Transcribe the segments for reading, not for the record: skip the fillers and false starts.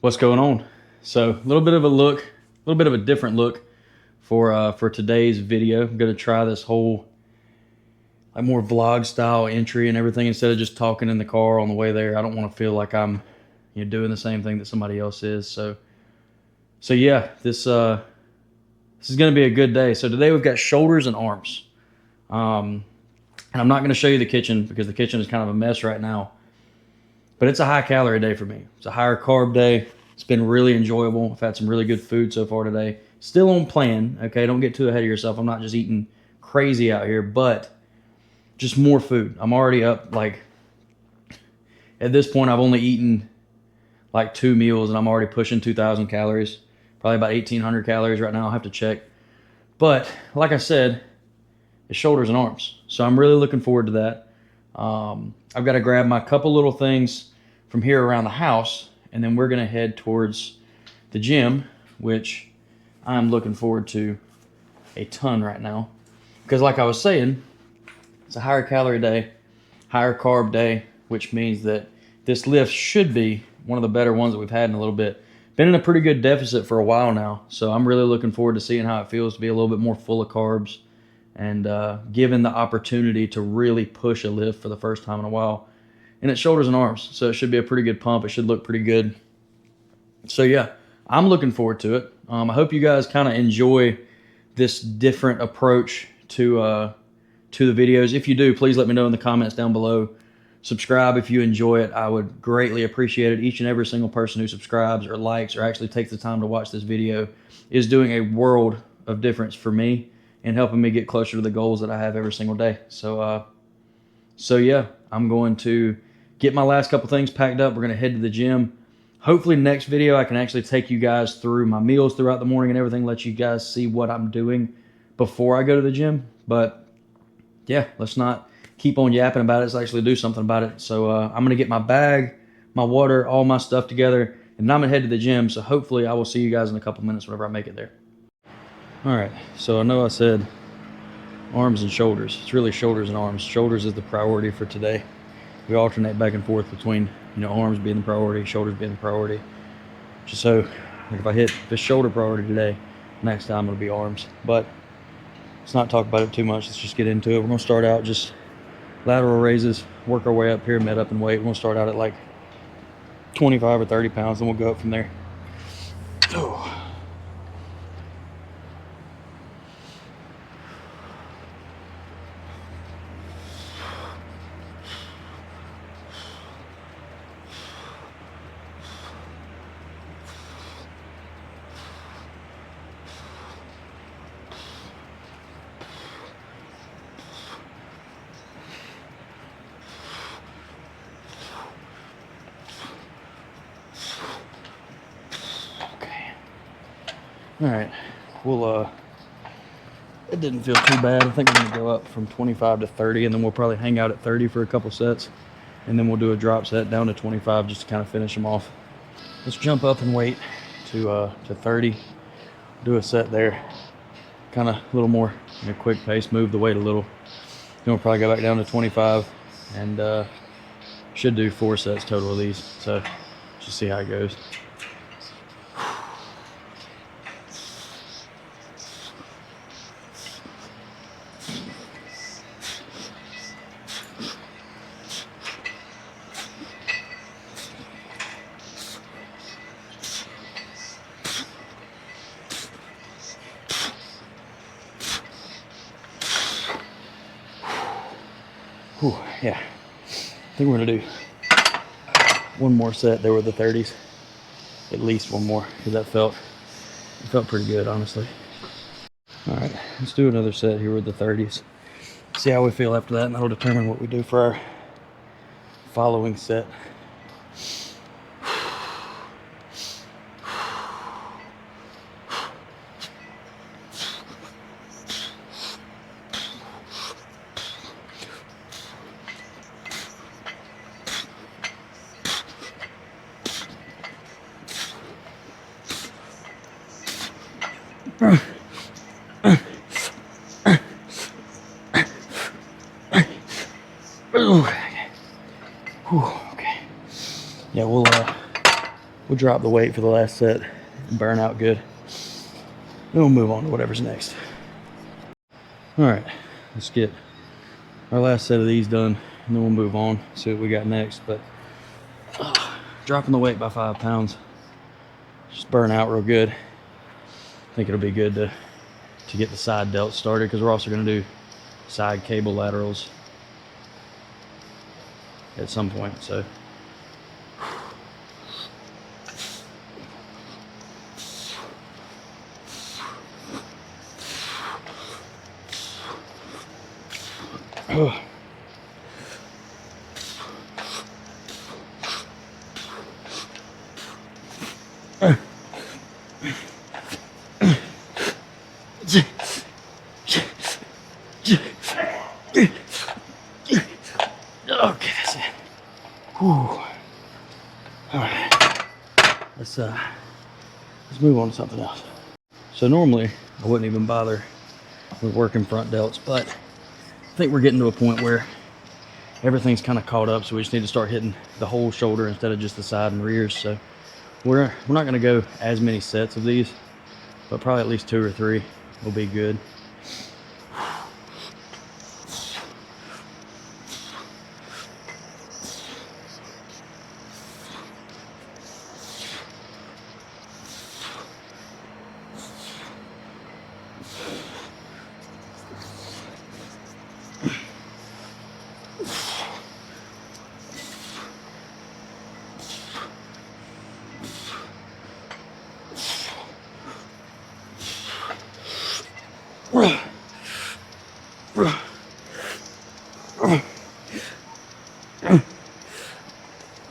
What's going on? So a little bit of a different look for today's video. I'm gonna try this whole like more vlog style entry and everything instead of just talking in the car on the way there. I don't want to feel like I'm doing the same thing that somebody else is. So yeah, this is gonna be a good day. So today we've got shoulders and arms. And I'm not gonna show you the kitchen because the kitchen is kind of a mess right now. But it's a high calorie day for me. It's a higher carb day. It's been really enjoyable. I've had some really good food so far today. Still on plan, okay? Don't get too ahead of yourself. I'm not just eating crazy out here, but just more food. I'm already up, like, at this point, I've only eaten like 2 meals and I'm already pushing 2,000 calories. Probably about 1,800 calories right now. I'll have to check. But like I said, it's shoulders and arms. So I'm really looking forward to that. I've got to grab my couple little things from here around the house, and then we're going to head towards the gym, which I'm looking forward to a ton right now. Because like I was saying, it's a higher calorie day, higher carb day, which means that this lift should be one of the better ones that we've had in a little bit. Been in a pretty good deficit for a while now, so I'm really looking forward to seeing how it feels to be a little bit more full of carbs and given the opportunity to really push a lift for the first time in a while. And it's shoulders and arms, so it should be a pretty good pump. It should look pretty good. So yeah, I'm looking forward to it. I hope you guys kind of enjoy this different approach to the videos. If you do, please let me know in the comments down below. Subscribe if you enjoy it. I would greatly appreciate it. Each and every single person who subscribes or likes or actually takes the time to watch this video is doing a world of difference for me and helping me get closer to the goals that I have every single day. So yeah, I'm going to get my last couple things packed up. We're going to head to the gym. Hopefully next video I can actually take you guys through my meals throughout the morning and everything, let you guys see what I'm doing before I go to the gym. But yeah, let's not keep on yapping about it. Let's actually do something about it. So I'm going to get my bag, my water, all my stuff together, and I'm going to head to the gym. So hopefully I will see you guys in a couple minutes whenever I make it there. All right, so I know I said arms and shoulders. It's really shoulders and arms. Shoulders is the priority for today. We alternate back and forth between, arms being the priority, shoulders being the priority. Just so, like if I hit the shoulder priority today, next time it'll be arms. But let's not talk about it too much. Let's just get into it. We're gonna start out just lateral raises, work our way up, pyramid up in weight. We're gonna start out at like 25 or 30 pounds, and we'll go up from there. Oh. All right, it didn't feel too bad. I think I'm gonna go up from 25 to 30, and then we'll probably hang out at 30 for a couple sets, and then we'll do a drop set down to 25 just to kind of finish them off. Let's jump up in weight to 30, do a set there, kind of a little more quick pace, move the weight a little. Then we'll probably go back down to 25, and should do 4 sets total of these, so just see how it goes. Whew, yeah, I think we're gonna do one more set there with the 30s, at least one more, because it felt pretty good, honestly. All right, let's do another set here with the 30s. See how we feel after that, and that'll determine what we do for our following set. Okay. Yeah, we'll we'll drop the weight for the last set and burn out good. Then we'll move on to whatever's next. All right, let's get our last set of these done, and then we'll move on, see what we got next. But dropping the weight by 5 pounds, just burn out real good. I think it'll be good to get the side delt started, because we're also going to do side cable laterals at some point. So okay, that's it. Whew. All right, let's move on to something else. So normally I wouldn't even bother with working front delts, but I think we're getting to a point where everything's kind of caught up, so we just need to start hitting the whole shoulder instead of just the side and rears. So we're not going to go as many sets of these, but probably at least 2 or 3 will be good.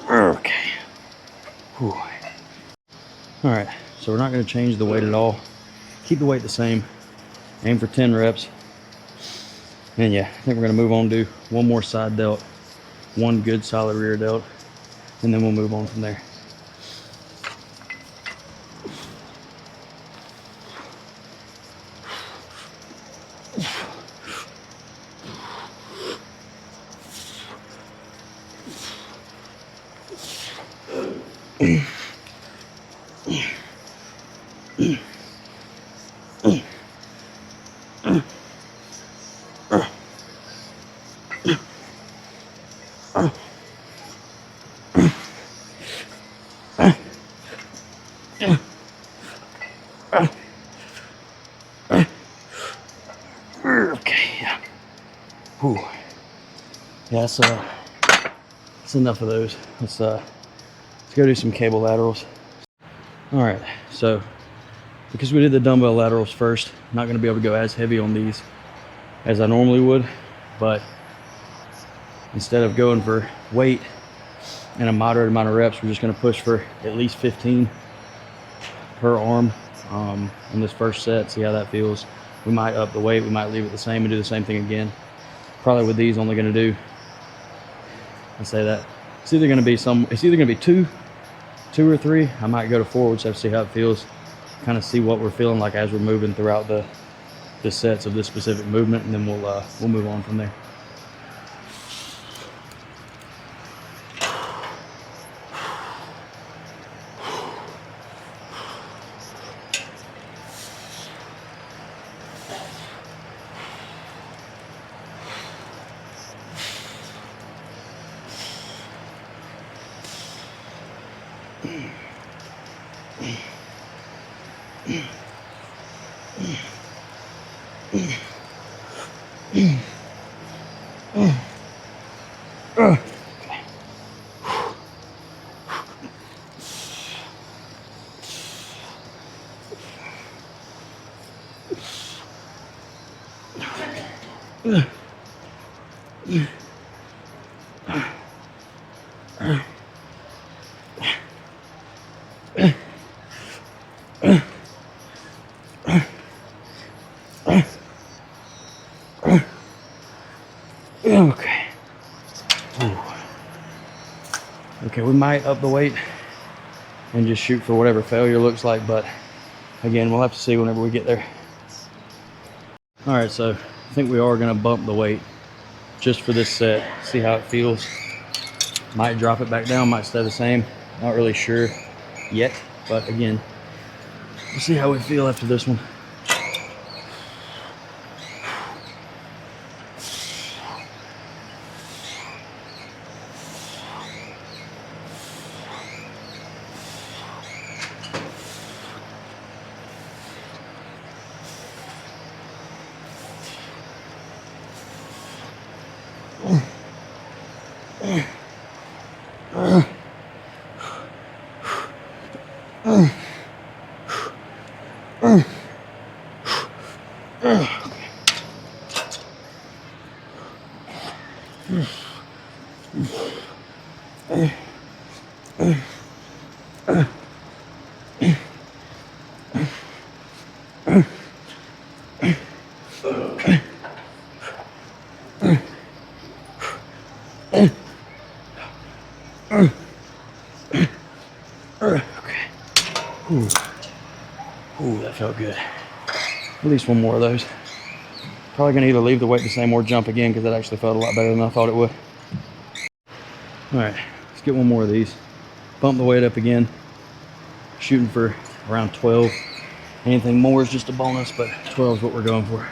Okay. Whew. All right, so we're not going to change the weight at all. Keep the weight the same. Aim for 10 reps. And yeah, I think we're going to move on to one more side delt, one good solid rear delt, and then we'll move on from there. Okay, yeah. Whew. Yeah, that's enough of those. Let's go do some cable laterals. All right, so because we did the dumbbell laterals first, I'm not going to be able to go as heavy on these as I normally would, but instead of going for weight and a moderate amount of reps, we're just going to push for at least 15 per arm on this first set, see how that feels. We might up the weight, we might leave it the same and do the same thing again. Probably with these only going to do, I say that, it's either going to be two or 3. I might go to 4, we'll just have to see how it feels, kind of see what we're feeling like as we're moving throughout the sets of this specific movement, and then we'll move on from there. Okay. Ooh. Okay, we might up the weight and just shoot for whatever failure looks like, but again, we'll have to see whenever we get there. All right, so I think we are gonna bump the weight just for this set, see how it feels. Might drop it back down, might stay the same, not really sure. yet, but again, we'll see how we feel after this one. Ooh. Ooh, that felt good. At least one more of those. Probably gonna either leave the weight the same or jump again because that actually felt a lot better than I thought it would. All right, let's get one more of these. Bump the weight up again. Shooting for around 12. Anything more is just a bonus, but 12 is what we're going for.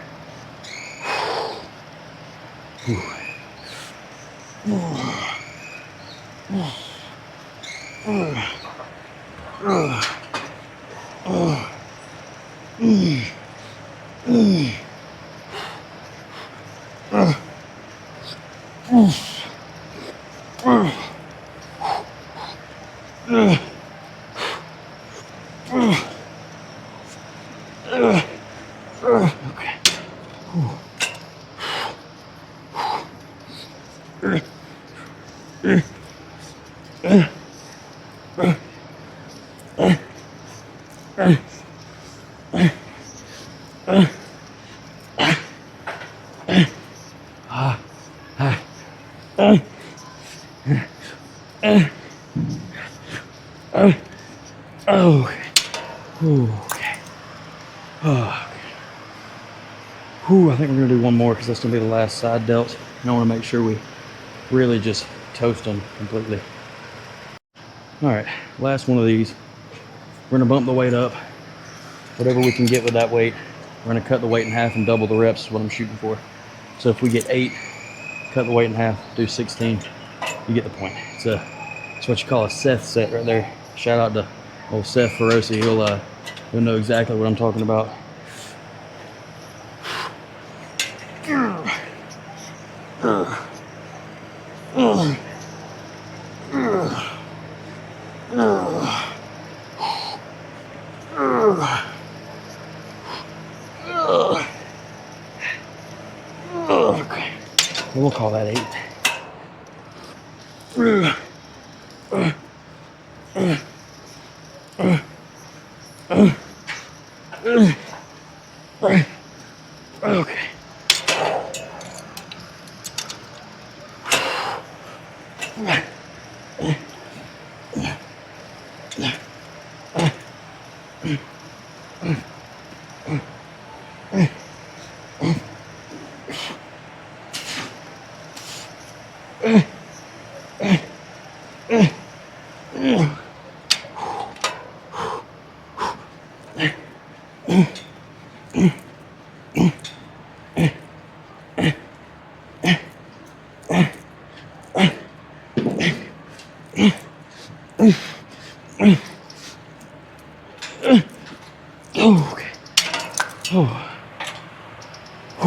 I think we're gonna do one more because that's gonna be the last side delt, and I want to make sure we really just toast them completely. All right, last one of these. We're gonna bump the weight up, whatever we can get with that weight. We're gonna cut the weight in half and double the reps is what I'm shooting for. So if we get 8, cut the weight in half, do 16, you get the point. It's what you call a Seth set right there. Shout out to old Seth Feroci. He'll know exactly what I'm talking about. Okay, we'll call that 8. Okay.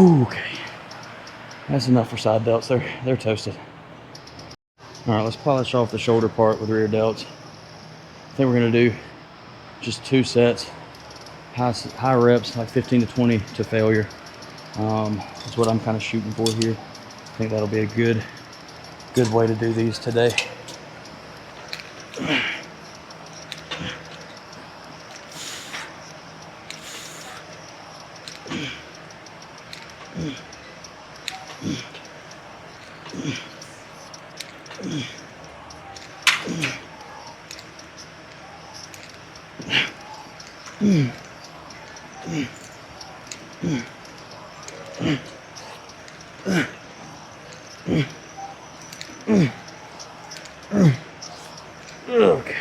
Okay. That's enough for side delts. They're toasted. All right, let's polish off the shoulder part with rear delts. I think we're gonna do just 2 sets, high reps, like 15 to 20 to failure. That's what I'm kind of shooting for here. I think that'll be a good way to do these today. Okay.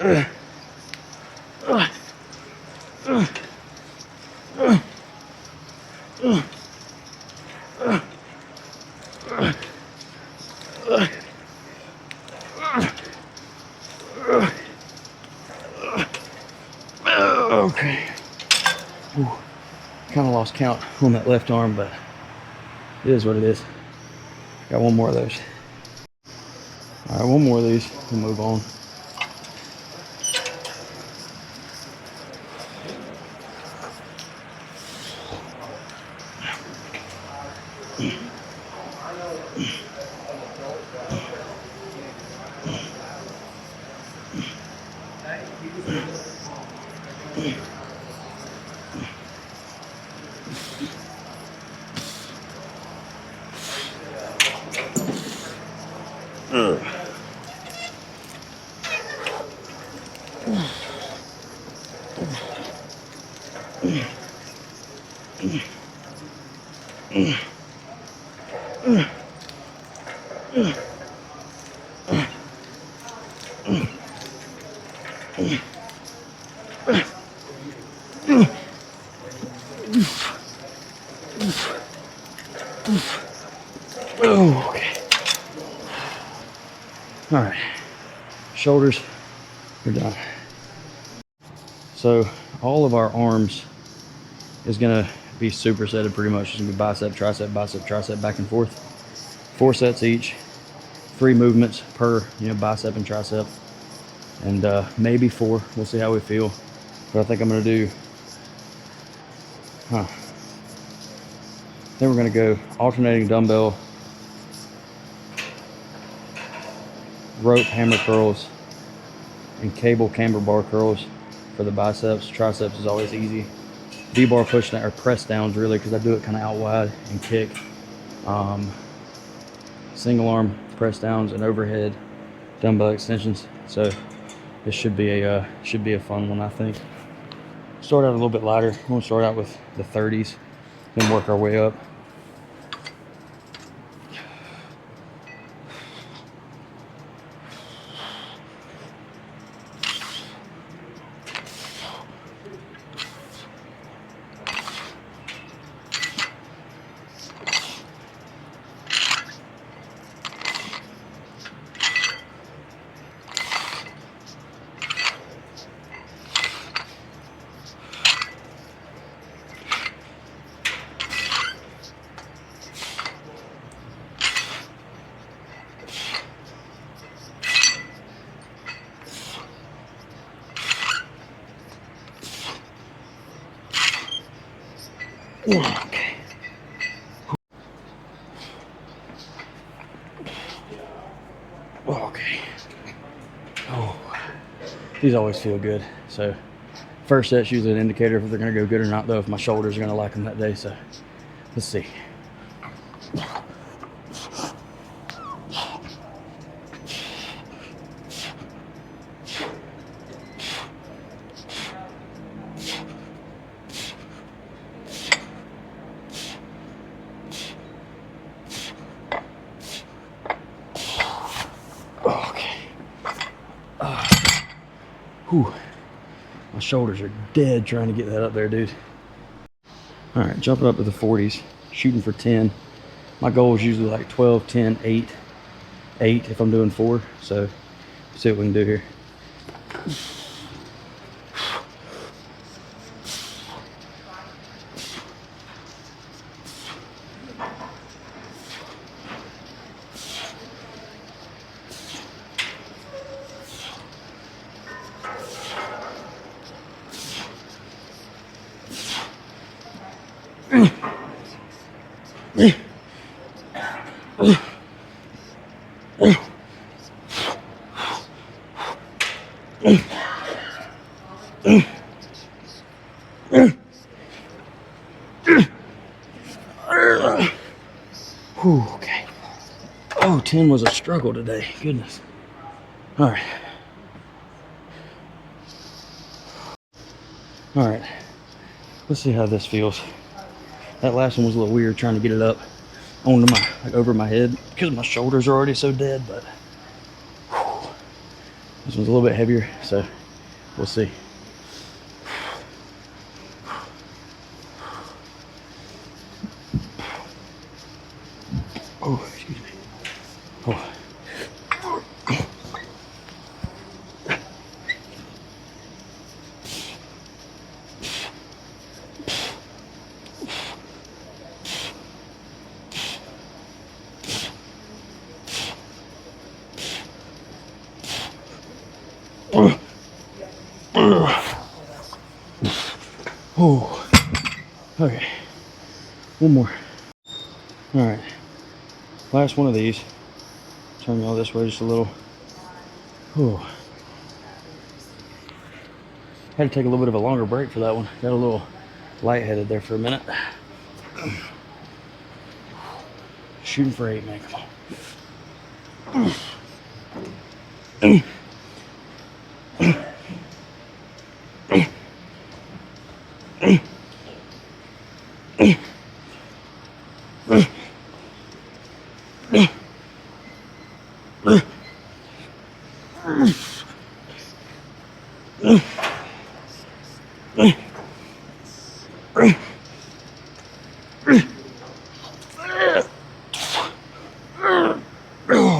Okay. Kind of lost count on that left arm, but it is what it is. Got one more of those. All right, one more of these. We'll move on. Oh, okay. All right, shoulders are done. So all of our arms is gonna be supersetted pretty much. It's gonna be bicep, tricep, back and forth. 4 sets each, 3 movements per, bicep and tricep, and maybe 4. We'll see how we feel. But I think I'm gonna do, then we're gonna go alternating dumbbell, rope hammer curls, and cable camber bar curls for the biceps. Triceps is always easy. V-bar push down, or press downs really, because I do it kind of out wide and kick. Single arm press downs and overhead dumbbell extensions. So this should be a fun one, I think. Start out a little bit lighter. We're gonna start out with the 30s, then work our way up. Okay. Okay. Oh, these always feel good. So first set's usually an indicator if they're gonna go good or not, though, if my shoulders are gonna like them that day. So let's see. Whew. My shoulders are dead trying to get that up there, dude. All right, jumping up to the 40s, shooting for 10. My goal is usually like 12, 10, 8, 8 if I'm doing 4. So let's see what we can do here. Whew, okay. Oh, 10 was a struggle today. Goodness. All right. All right. Let's see how this feels. That last one was a little weird trying to get it up onto my, like over my head, because my shoulders are already so dead, but whew. This one's a little bit heavier, so we'll see. Oh, excuse me. Oh. Oh, okay, one more. All right, last one of these. Turn y'all this way just a little. Oh, had to take a little bit of a longer break for that one. Got a little lightheaded there for a minute. Shooting for 8, man, come on.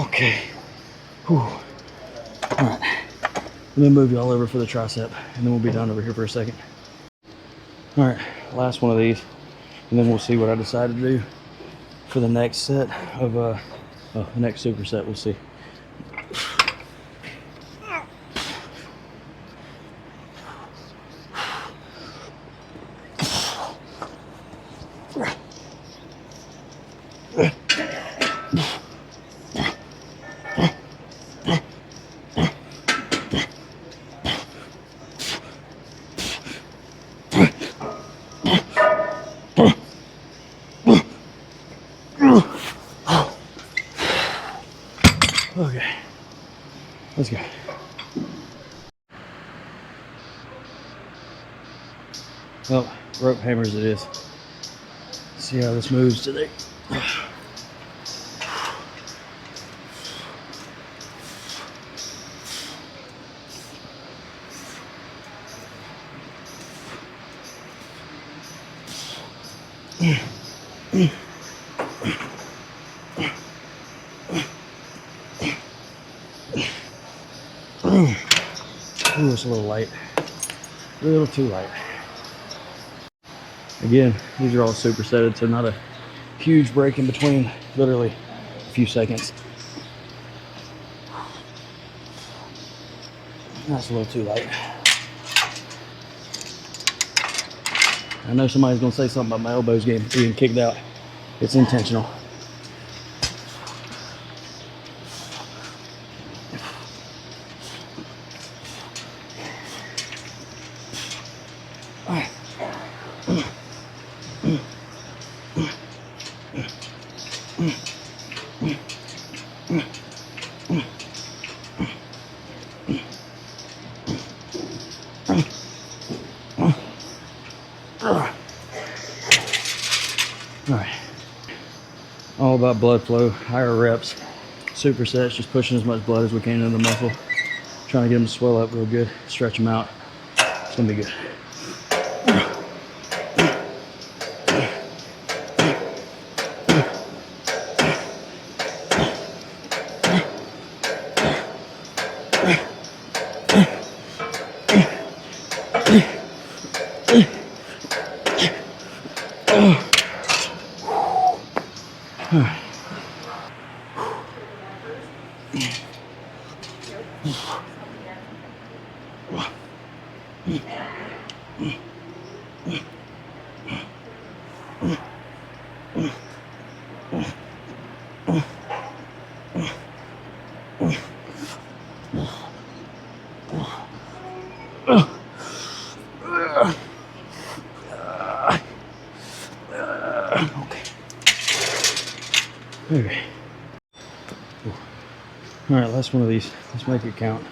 Okay. Whew. All right. Let me move y'all over for the tricep, and then we'll be done over here for a second. All right, last one of these, and then we'll see what I decide to do for the next set of the next super set. We'll see. Okay, let's go. Well, rope hammers it is. See how this moves today. Ooh, it's a little light. A little too light. Again, these are all supersetted, so not a huge break in between, literally a few seconds. That's a little too light. I know somebody's gonna say something about my elbows being kicked out. It's intentional. All right, all about blood flow, higher reps, supersets, just pushing as much blood as we can into the muscle, trying to get them to swell up real good, stretch them out. It's gonna be good. Okay. All right, last one of these. Let's make it count.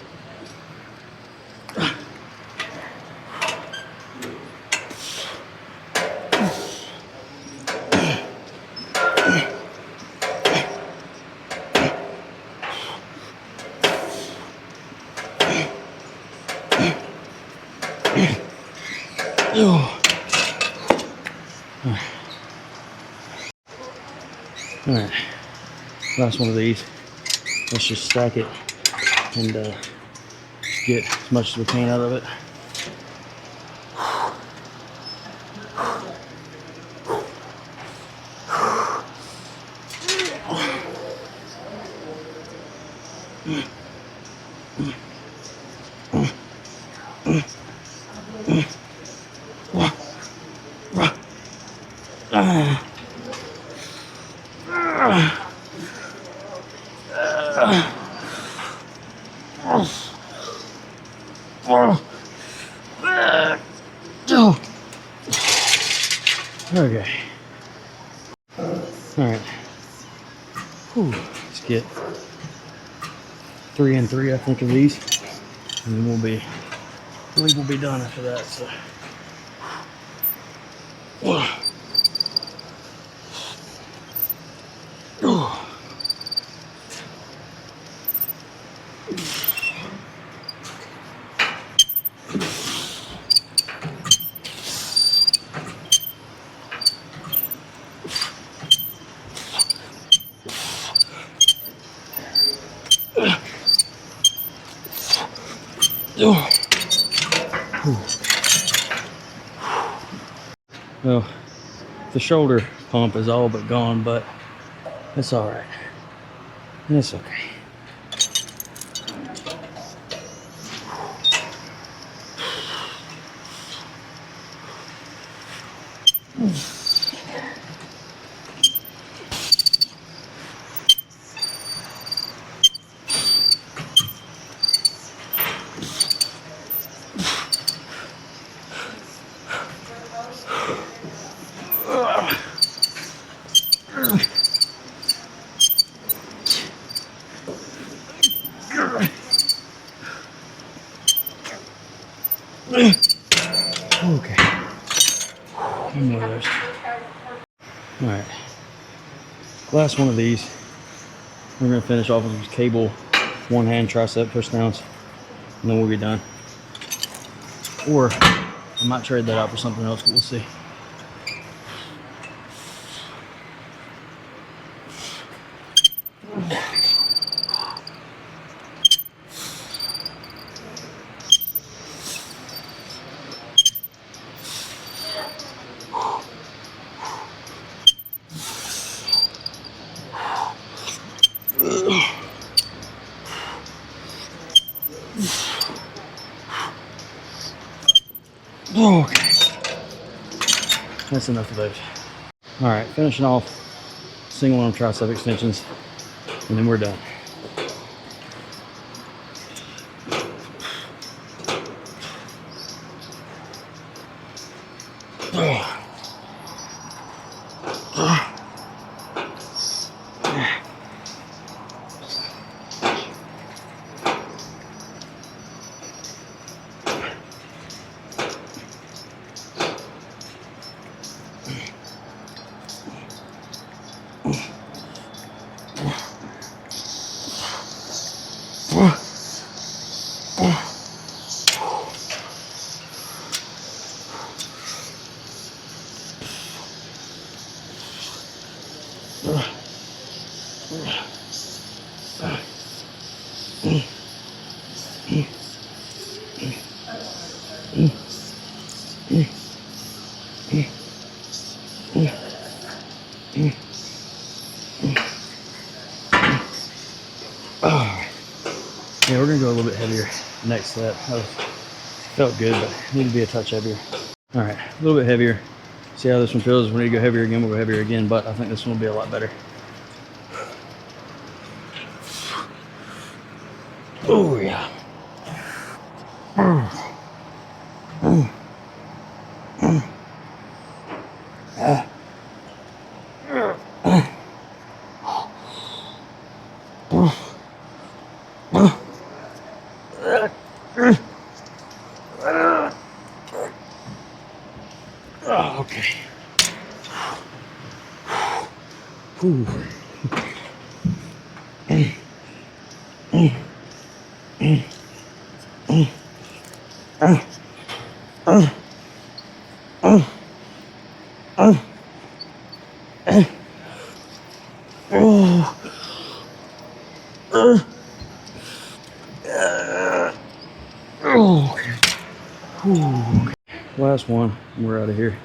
Oh. All right, last one of these. Let's just stack it and get as much as we can out of it. Okay. All right. Whew. Let's get 3 and 3, I think, of these, and then I believe we'll be done after that. So. Well, the shoulder pump is all but gone, but it's all right. It's okay. Okay. One more of those. All right. Last one of these. We're gonna finish off with cable, one hand tricep push downs, and then we'll be done. Or I might trade that out for something else, but we'll see. Okay. That's enough of those. All right, finishing off single arm tricep extensions, and then we're done. Yeah, we're gonna go a little bit heavier next set. Felt good, but need to be a touch heavier. All right, a little bit heavier. See how this one feels. We need to go heavier again. We'll go heavier again, but I think this one will be a lot better. Oh yeah. Oh, okay. Ooh. Oh, okay. Whew. Last one. We're out of here.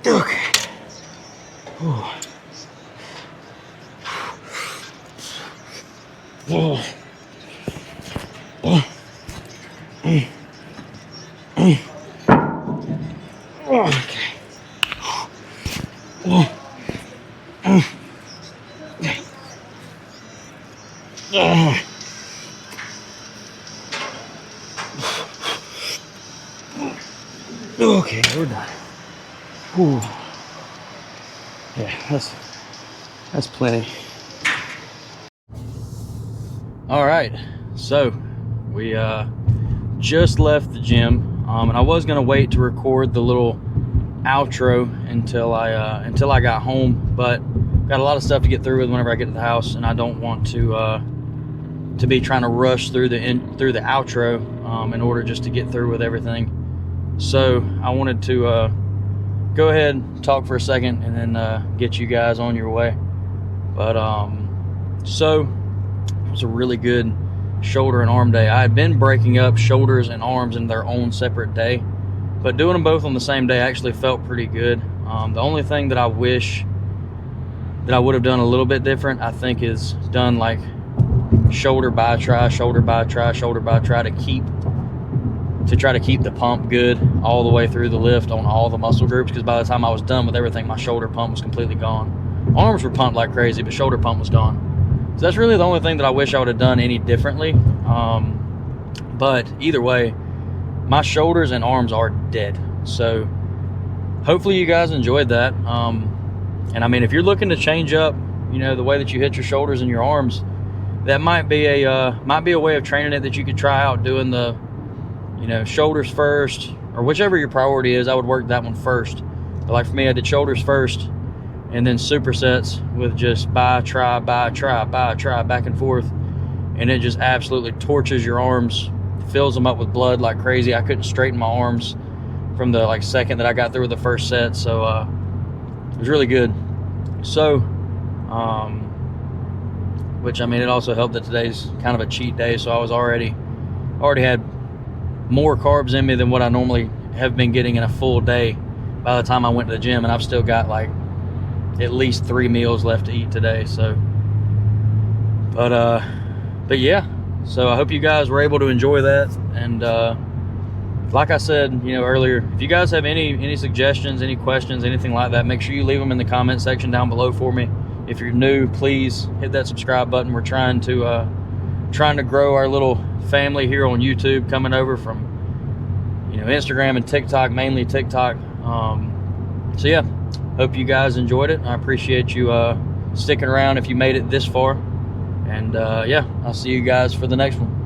Okay. Oh. Oh. Oh. Okay. Oh. Okay, we're done. Whew. Yeah, that's plenty. All right, so we just left the gym, and I was gonna wait to record the little outro until I got home, but got a lot of stuff to get through with whenever I get to the house, and I don't want to be trying to rush through the outro in order just to get through with everything. So I wanted to go ahead and talk for a second and then get you guys on your way. But so it was a really good shoulder and arm day. I had been breaking up shoulders and arms in their own separate day, but doing them both on the same day actually felt pretty good. The only thing that I wish that I would have done a little bit different, I think, is done like shoulder by try, shoulder by try, shoulder by try to try to keep the pump good all the way through the lift on all the muscle groups, because by the time I was done with everything, my shoulder pump was completely gone. Arms were pumped like crazy, but shoulder pump was gone. So that's really the only thing that I wish I would have done any differently. But either way, my shoulders and arms are dead. So hopefully you guys enjoyed that. And I mean, if you're looking to change up, the way that you hit your shoulders and your arms, that might be a way of training it that you could try out, doing the shoulders first, or whichever your priority is. I would work that one first. But like for me, I did shoulders first, and then supersets with just by, try, back and forth. And it just absolutely torches your arms, fills them up with blood like crazy. I couldn't straighten my arms from the second that I got through with the first set. So it was really good. So which, I mean, it also helped that today's kind of a cheat day, so I was already had more carbs in me than what I normally have been getting in a full day by the time I went to the gym, and I've still got at least 3 meals left to eat today. So but yeah, so I hope you guys were able to enjoy that. And like I said earlier, if you guys have any suggestions, any questions, anything like that, make sure you leave them in the comment section down below for me. If you're new, please hit that subscribe button. We're trying to grow our little family here on YouTube, coming over from Instagram and TikTok, mainly TikTok. So yeah, hope you guys enjoyed it. I appreciate you sticking around if you made it this far. And yeah, I'll see you guys for the next one.